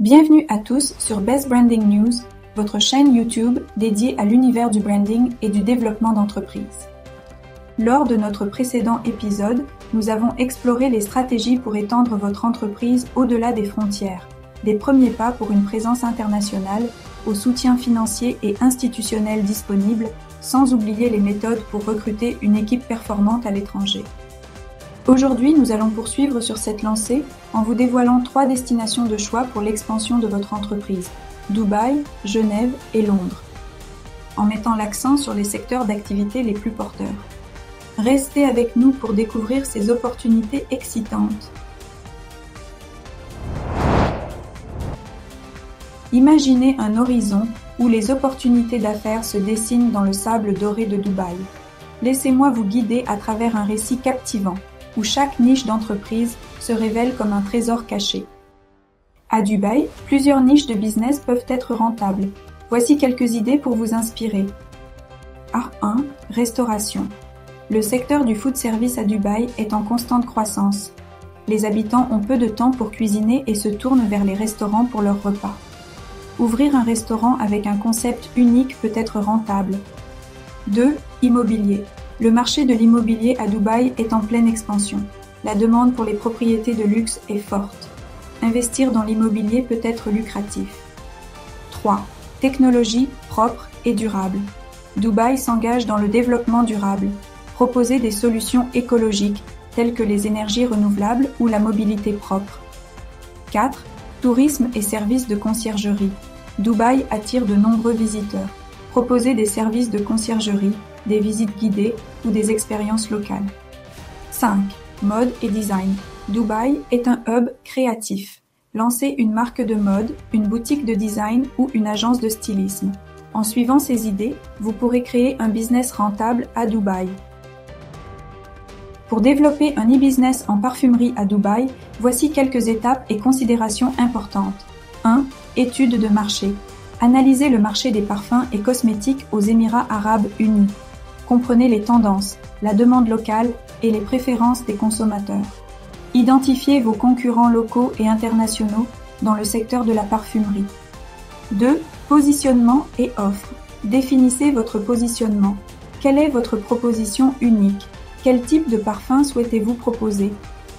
Bienvenue à tous sur Best Branding News, votre chaîne YouTube dédiée à l'univers du branding et du développement d'entreprise. Lors de notre précédent épisode, nous avons exploré les stratégies pour étendre votre entreprise au-delà des frontières, des premiers pas pour une présence internationale, au soutien financier et institutionnel disponible, sans oublier les méthodes pour recruter une équipe performante à l'étranger. Aujourd'hui, nous allons poursuivre sur cette lancée en vous dévoilant 3 destinations de choix pour l'expansion de votre entreprise, Dubaï, Genève et Londres, en mettant l'accent sur les secteurs d'activité les plus porteurs. Restez avec nous pour découvrir ces opportunités excitantes. Imaginez un horizon où les opportunités d'affaires se dessinent dans le sable doré de Dubaï. Laissez-moi vous guider à travers un récit captivant, où chaque niche d'entreprise se révèle comme un trésor caché. À Dubaï, plusieurs niches de business peuvent être rentables. Voici quelques idées pour vous inspirer. A1. Restauration. Le secteur du food service à Dubaï est en constante croissance. Les habitants ont peu de temps pour cuisiner et se tournent vers les restaurants pour leurs repas. Ouvrir un restaurant avec un concept unique peut être rentable. 2. Immobilier. Le marché de l'immobilier à Dubaï est en pleine expansion. La demande pour les propriétés de luxe est forte. Investir dans l'immobilier peut être lucratif. 3. Technologie propre et durable. Dubaï s'engage dans le développement durable. Proposer des solutions écologiques telles que les énergies renouvelables ou la mobilité propre. 4. Tourisme et services de conciergerie. Dubaï attire de nombreux visiteurs. Proposer des services de conciergerie, des visites guidées ou des expériences locales. 5. Mode et design. Dubaï est un hub créatif. Lancez une marque de mode, une boutique de design ou une agence de stylisme. En suivant ces idées, vous pourrez créer un business rentable à Dubaï. Pour développer un e-business en parfumerie à Dubaï, voici quelques étapes et considérations importantes. 1. Étude de marché. Analysez le marché des parfums et cosmétiques aux Émirats arabes unis. Comprenez les tendances, la demande locale et les préférences des consommateurs. Identifiez vos concurrents locaux et internationaux dans le secteur de la parfumerie. 2. Positionnement et offre. Définissez votre positionnement. Quelle est votre proposition unique? Quel type de parfum souhaitez-vous proposer?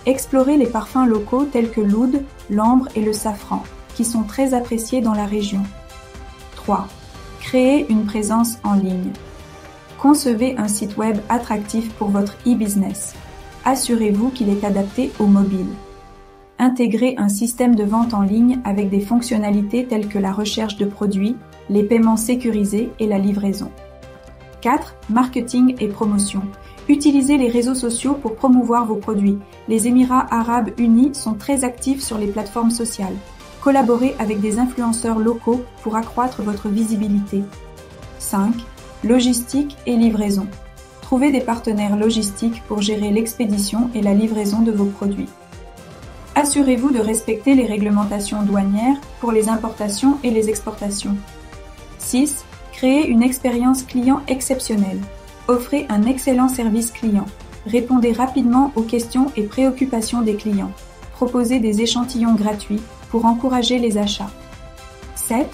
Explorez les parfums locaux tels que l'oud, l'ambre et le safran, qui sont très appréciés dans la région. 3. Créez une présence en ligne. Concevez un site web attractif pour votre e-business. Assurez-vous qu'il est adapté au mobile. Intégrez un système de vente en ligne avec des fonctionnalités telles que la recherche de produits, les paiements sécurisés et la livraison. 4. Marketing et promotion. Utilisez les réseaux sociaux pour promouvoir vos produits. Les Émirats arabes unis sont très actifs sur les plateformes sociales. Collaborez avec des influenceurs locaux pour accroître votre visibilité. 5. Logistique et livraison. Trouvez des partenaires logistiques pour gérer l'expédition et la livraison de vos produits. Assurez-vous de respecter les réglementations douanières pour les importations et les exportations. 6. Créez une expérience client exceptionnelle. Offrez un excellent service client. Répondez rapidement aux questions et préoccupations des clients. Proposez des échantillons gratuits pour encourager les achats. 7.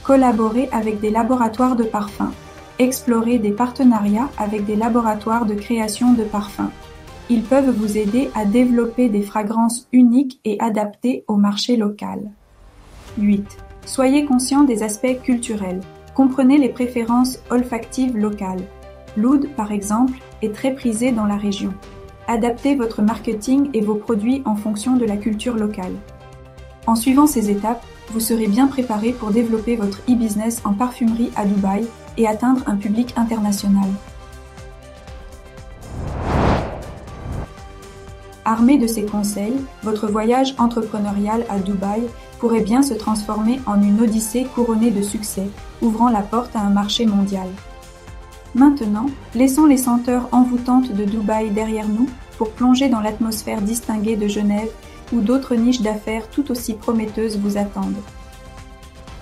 Collaborez avec des laboratoires de parfums. Explorez des partenariats avec des laboratoires de création de parfums. Ils peuvent vous aider à développer des fragrances uniques et adaptées au marché local. 8. Soyez conscient des aspects culturels. Comprenez les préférences olfactives locales. L'oud, par exemple, est très prisé dans la région. Adaptez votre marketing et vos produits en fonction de la culture locale. En suivant ces étapes, vous serez bien préparé pour développer votre e-business en parfumerie à Dubaï et atteindre un public international. Armé de ces conseils, votre voyage entrepreneurial à Dubaï pourrait bien se transformer en une odyssée couronnée de succès, ouvrant la porte à un marché mondial. Maintenant, laissons les senteurs envoûtantes de Dubaï derrière nous pour plonger dans l'atmosphère distinguée de Genève où d'autres niches d'affaires tout aussi prometteuses vous attendent.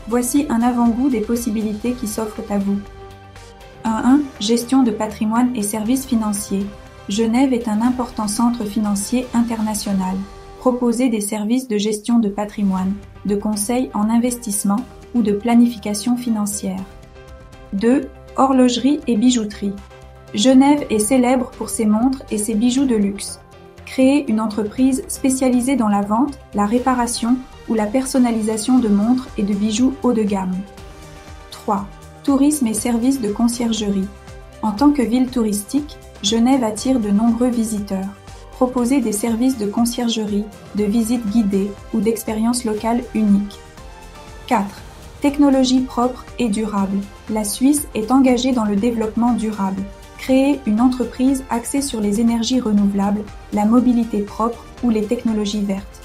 Voici un avant-goût des possibilités qui s'offrent à vous. 1. Gestion de patrimoine et services financiers. Genève est un important centre financier international. Proposer des services de gestion de patrimoine, de conseil en investissement ou de planification financière. 2. Horlogerie et bijouterie. Genève est célèbre pour ses montres et ses bijoux de luxe. Créer une entreprise spécialisée dans la vente, la réparation ou la personnalisation de montres et de bijoux haut de gamme. 3. Tourisme et services de conciergerie. En tant que ville touristique, Genève attire de nombreux visiteurs. Proposer des services de conciergerie, de visites guidées ou d'expériences locales uniques. 4. Technologie propre et durable. La Suisse est engagée dans le développement durable. Créer une entreprise axée sur les énergies renouvelables, la mobilité propre ou les technologies vertes.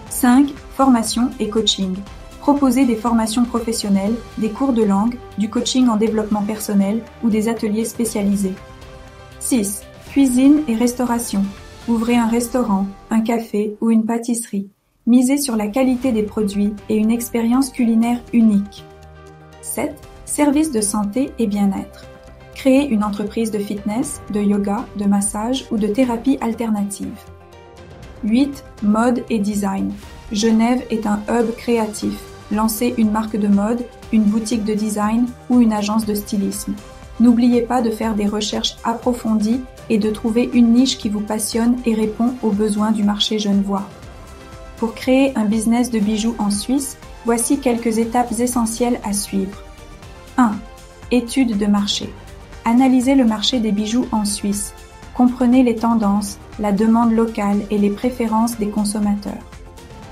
5. Formation et coaching. Proposer des formations professionnelles, des cours de langue, du coaching en développement personnel ou des ateliers spécialisés. 6. Cuisine et restauration. Ouvrez un restaurant, un café ou une pâtisserie. Misez sur la qualité des produits et une expérience culinaire unique. 7. Services de santé et bien-être. Créer une entreprise de fitness, de yoga, de massage ou de thérapie alternative. 8. Mode et design. Genève est un hub créatif. Lancez une marque de mode, une boutique de design ou une agence de stylisme. N'oubliez pas de faire des recherches approfondies et de trouver une niche qui vous passionne et répond aux besoins du marché genevois. Pour créer un business de bijoux en Suisse, voici quelques étapes essentielles à suivre. 1. Étude de marché. Analysez le marché des bijoux en Suisse. Comprenez les tendances, la demande locale et les préférences des consommateurs.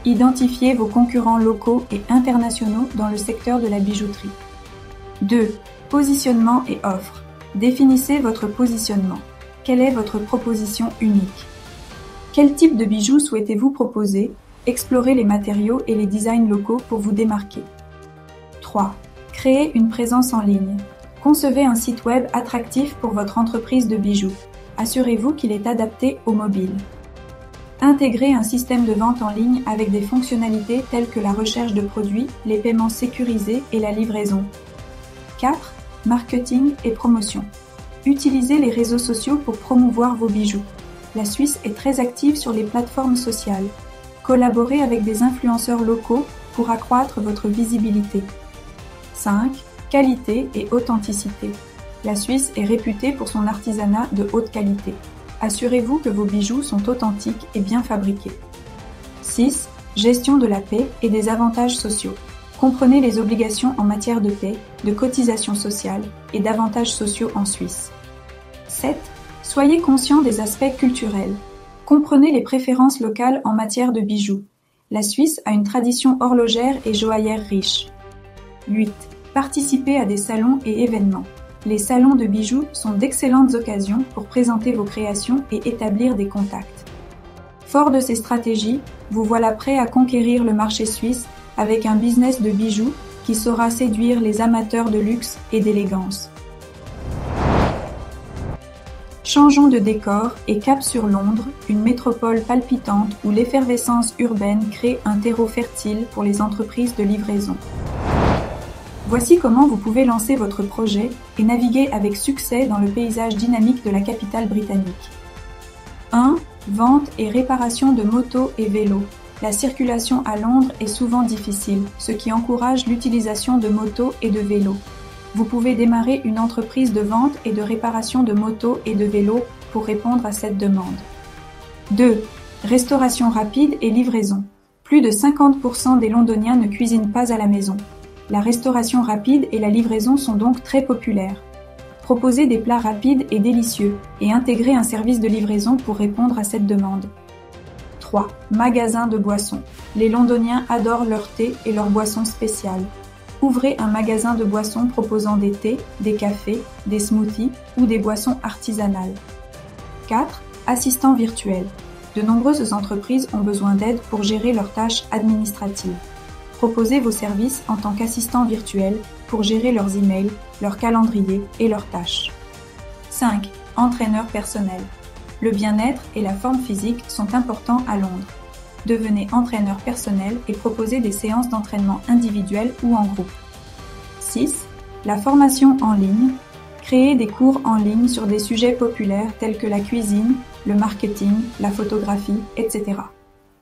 Identifiez vos concurrents locaux et internationaux dans le secteur de la bijouterie. 2. Positionnement et offre. Définissez votre positionnement. Quelle est votre proposition unique? Quel type de bijoux souhaitez-vous proposer? Explorez les matériaux et les designs locaux pour vous démarquer. 3. Créez une présence en ligne. Concevez un site web attractif pour votre entreprise de bijoux. Assurez-vous qu'il est adapté au mobile. Intégrez un système de vente en ligne avec des fonctionnalités telles que la recherche de produits, les paiements sécurisés et la livraison. 4. Marketing et promotion. Utilisez les réseaux sociaux pour promouvoir vos bijoux. La Suisse est très active sur les plateformes sociales. Collaborez avec des influenceurs locaux pour accroître votre visibilité. 5. Qualité et authenticité. La Suisse est réputée pour son artisanat de haute qualité. Assurez-vous que vos bijoux sont authentiques et bien fabriqués. 6. Gestion de la paie et des avantages sociaux. Comprenez les obligations en matière de paie, de cotisation sociale et d'avantages sociaux en Suisse. 7. Soyez conscient des aspects culturels. Comprenez les préférences locales en matière de bijoux. La Suisse a une tradition horlogère et joaillère riche. 8. Participez à des salons et événements. Les salons de bijoux sont d'excellentes occasions pour présenter vos créations et établir des contacts. Fort de ces stratégies, vous voilà prêt à conquérir le marché suisse avec un business de bijoux qui saura séduire les amateurs de luxe et d'élégance. Changeons de décor et cap sur Londres, une métropole palpitante où l'effervescence urbaine crée un terreau fertile pour les entreprises de livraison. Voici comment vous pouvez lancer votre projet et naviguer avec succès dans le paysage dynamique de la capitale britannique. 1. Vente et réparation de motos et vélos. La circulation à Londres est souvent difficile, ce qui encourage l'utilisation de motos et de vélos. Vous pouvez démarrer une entreprise de vente et de réparation de motos et de vélos pour répondre à cette demande. 2. Restauration rapide et livraison. Plus de 50% des Londoniens ne cuisinent pas à la maison. La restauration rapide et la livraison sont donc très populaires. Proposez des plats rapides et délicieux et intégrez un service de livraison pour répondre à cette demande. 3. Magasin de boissons. Les Londoniens adorent leur thé et leurs boissons spéciales. Ouvrez un magasin de boissons proposant des thés, des cafés, des smoothies ou des boissons artisanales. 4. Assistant virtuel. De nombreuses entreprises ont besoin d'aide pour gérer leurs tâches administratives. Proposez vos services en tant qu'assistant virtuel pour gérer leurs emails, leur calendrier et leurs tâches. 5. Entraîneur personnel. Le bien-être et la forme physique sont importants à Londres. Devenez entraîneur personnel et proposez des séances d'entraînement individuelles ou en groupe. 6. La formation en ligne. Créez des cours en ligne sur des sujets populaires tels que la cuisine, le marketing, la photographie, etc.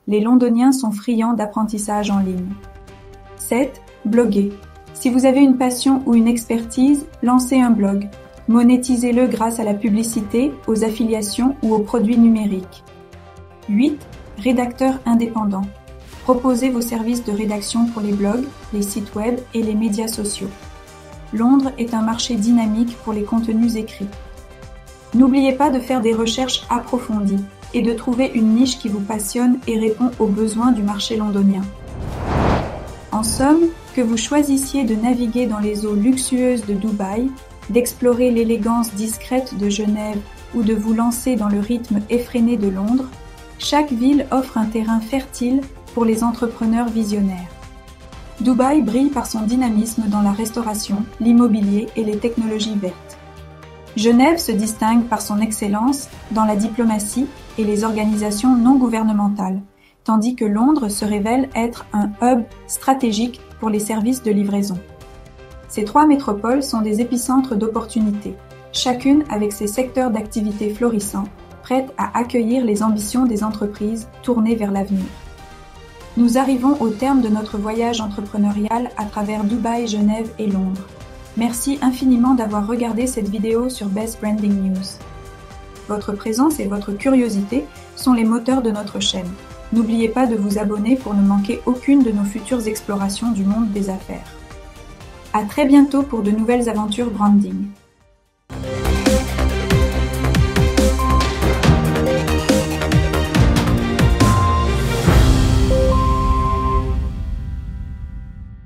Les Londoniens sont friands d'apprentissage en ligne. 7. Bloguer. Si vous avez une passion ou une expertise, lancez un blog. Monétisez-le grâce à la publicité, aux affiliations ou aux produits numériques. 8. Rédacteur indépendant. Proposez vos services de rédaction pour les blogs, les sites web et les médias sociaux. Londres est un marché dynamique pour les contenus écrits. N'oubliez pas de faire des recherches approfondies et de trouver une niche qui vous passionne et répond aux besoins du marché londonien. En somme, que vous choisissiez de naviguer dans les eaux luxueuses de Dubaï, d'explorer l'élégance discrète de Genève ou de vous lancer dans le rythme effréné de Londres, chaque ville offre un terrain fertile pour les entrepreneurs visionnaires. Dubaï brille par son dynamisme dans la restauration, l'immobilier et les technologies vertes. Genève se distingue par son excellence dans la diplomatie et les organisations non gouvernementales, tandis que Londres se révèle être un hub stratégique pour les services de livraison. Ces trois métropoles sont des épicentres d'opportunités, chacune avec ses secteurs d'activité florissants, prêtes à accueillir les ambitions des entreprises tournées vers l'avenir. Nous arrivons au terme de notre voyage entrepreneurial à travers Dubaï, Genève et Londres. Merci infiniment d'avoir regardé cette vidéo sur Best Branding News. Votre présence et votre curiosité sont les moteurs de notre chaîne. N'oubliez pas de vous abonner pour ne manquer aucune de nos futures explorations du monde des affaires. À très bientôt pour de nouvelles aventures branding.